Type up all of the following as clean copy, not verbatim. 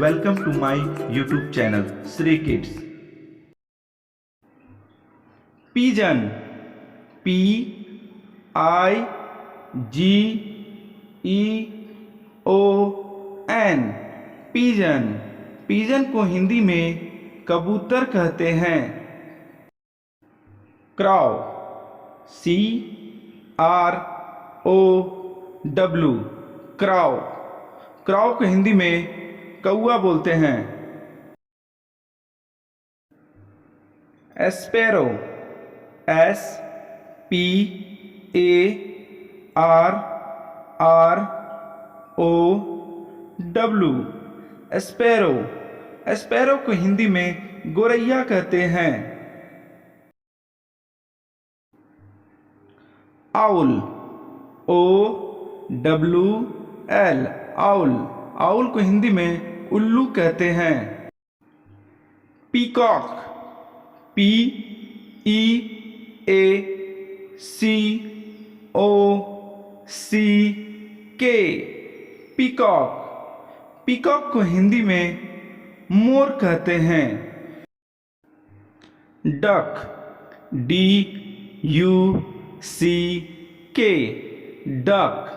welcome to my YouTube channel Sri Kids. Pigeon, P-I-G-E-O-N, pigeon. pigeon को हिंदी में कबूतर कहते हैं. crow, C-R-O-W, crow. crow को हिंदी में कौआ बोलते हैं. sparrow, S-P-A-R-R-O-W, sparrow. sparrow को हिंदी में गोरैया कहते हैं. owl, O-W-L, owl. owl को हिंदी में उल्लू कहते हैं. peacock, P-E-A-C-O-C-K, peacock. peacock को हिंदी में मोर कहते हैं. duck, D-U-C-K, duck.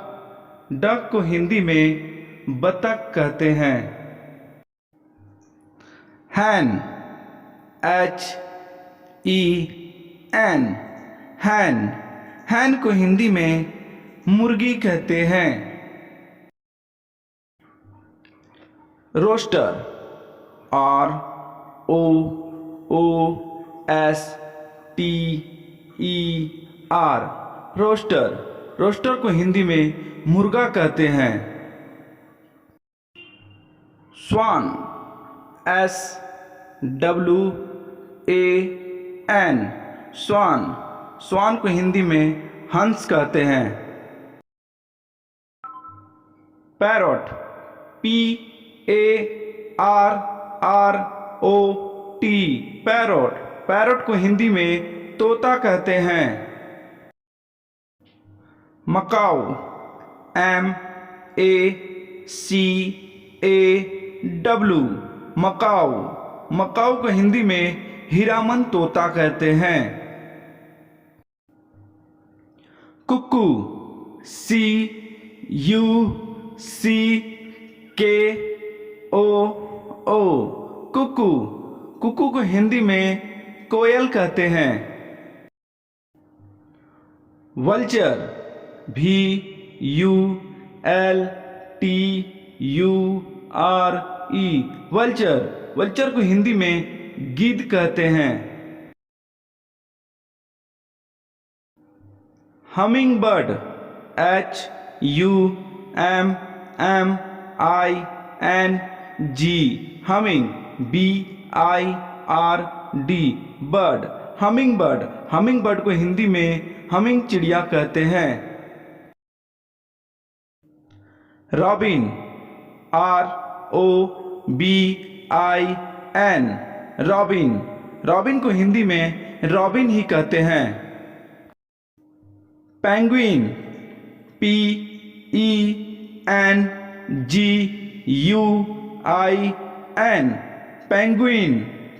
duck को हिंदी में बतख कहते हैं. hen, H-E-N, hen. hen को हिंदी में मुर्गी कहते हैं. roaster, R-O-O-S-T-E-R, roaster. roaster को हिंदी में मुर्गा कहते हैं. swan, S-W-A-N, swan. swan को हिंदी में हंस कहते हैं. parrot, P-A-R-R-O-T, parrot. parrot को हिंदी में तोता कहते हैं. macaw, M-A-C-A-W, macaw. macaw को हिंदी में हीरामन तोता कहते हैं. cuckoo, C-U-C-K-O-O, cuckoo. cuckoo को हिंदी में कोयल कहते हैं. vulture, V-U-L-T-U-R-E, vulture. vulture को हिंदी में गिद्ध कहते हैं. hummingbird, H-U-M-M-I-N-G, humming, B-I-R-D, bird. hummingbird. hummingbird को हिंदी में हमिंग चिड़िया कहते हैं. robin, R-O-B-I-N, robin. robin को हिंदी में रॉबिन ही कहते हैं. penguin, P-E-N-G-U-I-N, penguin.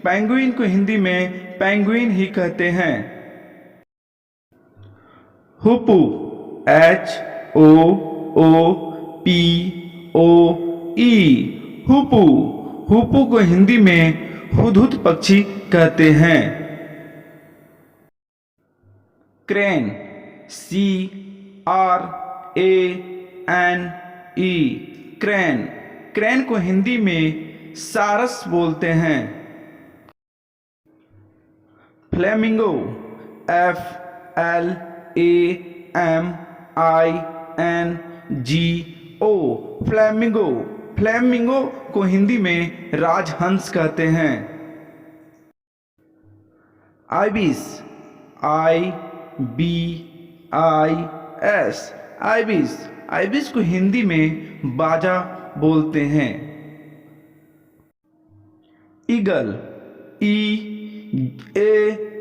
penguin को हिंदी में पेंगुइन ही कहते हैं. hoopoe, H-O-O-P-O-E, hoopoe. hoopoe को हिंदी में हुदहुद पक्षी कहते हैं. crane, C-R-A-N-E, crane. crane को हिंदी में सारस बोलते हैं. flamingo, F-L-A-M-I-N-G-O, flamingo. flamingo को हिंदी में राजहंस कहते हैं. ibis, I-B-I-S, ibis. ibis को हिंदी में बाजा बोलते हैं. eagle, E-A-G-L-E,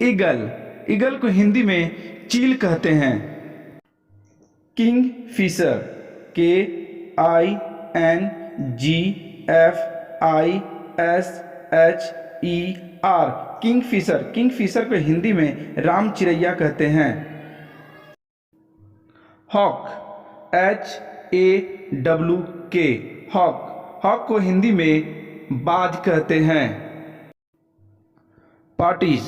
eagle. eagle को हिंदी में चील कहते हैं. Kingfisher, K kingfisher. Kingfisher को हिंदी में राम चिरैया कहते हैं। Hoc, HAWK, hoc. हॉक को हिंदी में बाज कहते हैं। Parties,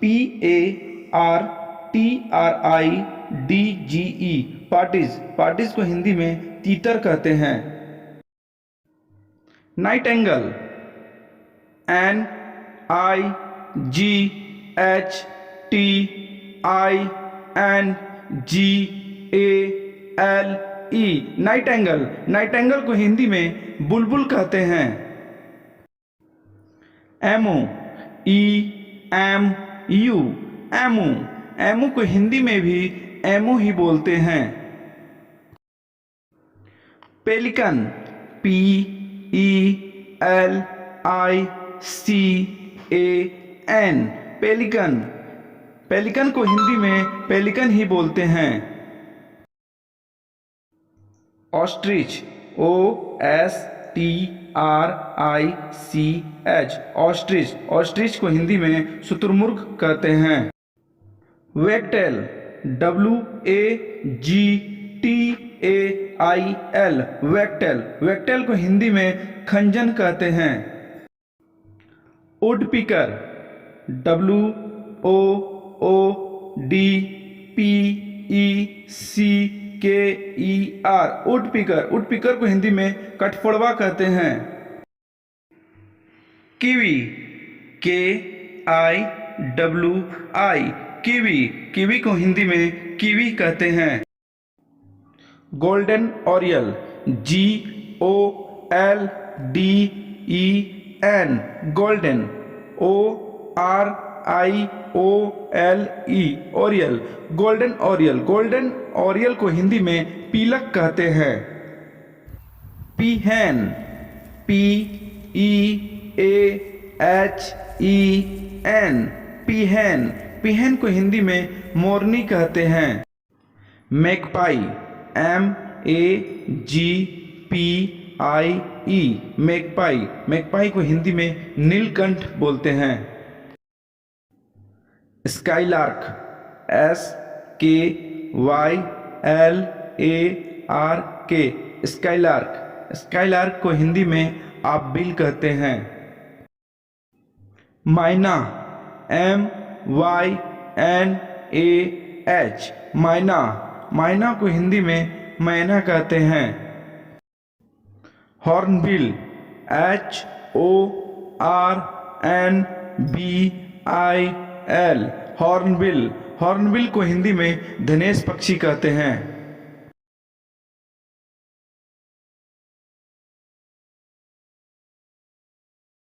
PARTRIDGE, parties. पार्टीज को हिंदी में तीतर कहते हैं। Nightingale, NIGHTINGALE, Nightingale. नाइटेंगल को हिंदी में बुलबुल कहते हैं। Emu, EMU, emu. एमू को हिंदी में भी एमू ही बोलते हैं। Pelican, PELICAN, pelican. पेलिकन को हिंदी में पेलिकन ही बोलते हैं। Ostrich, OSTRICH, ostrich. ऑस्ट्रिच को हिंदी में शुतुरमुर्ग कहते हैं। Wagtail, WAGTAIL, wagtail. वैगटेल को हिंदी में खंजन कहते हैं। वुडपीकर, WOODPECKER, वुडपीकर। वुडपीकर को हिंदी में कठफोड़वा कहते हैं। Kiwi, KIWI, kiwi. कीवी को हिंदी में कीवी कहते हैं। Golden Oryol, GOLDEN, golden. ORIOLE, Oryol. Golden Oryol. Golden Oryol को हिंदी में पीलक कहते हैं। पीहेन, PEAHEN, पीहेन। पीहेन को हिंदी में मोरनी कहते हैं। Magpie, MAGPIE, magpie. मैगपाई को हिंदी में नीलकंठ बोलते हैं। Skylark, SKYLARK, skylark. स्काईलार्क को हिंदी में आपबिल कहते हैं। माइना, MYNAH, माइना। माइना को हिंदी में मैना कहते हैं। Hornbill, HORNBIL, hornbill. हॉर्नबिल को हिंदी में धनेश पक्षी कहते हैं।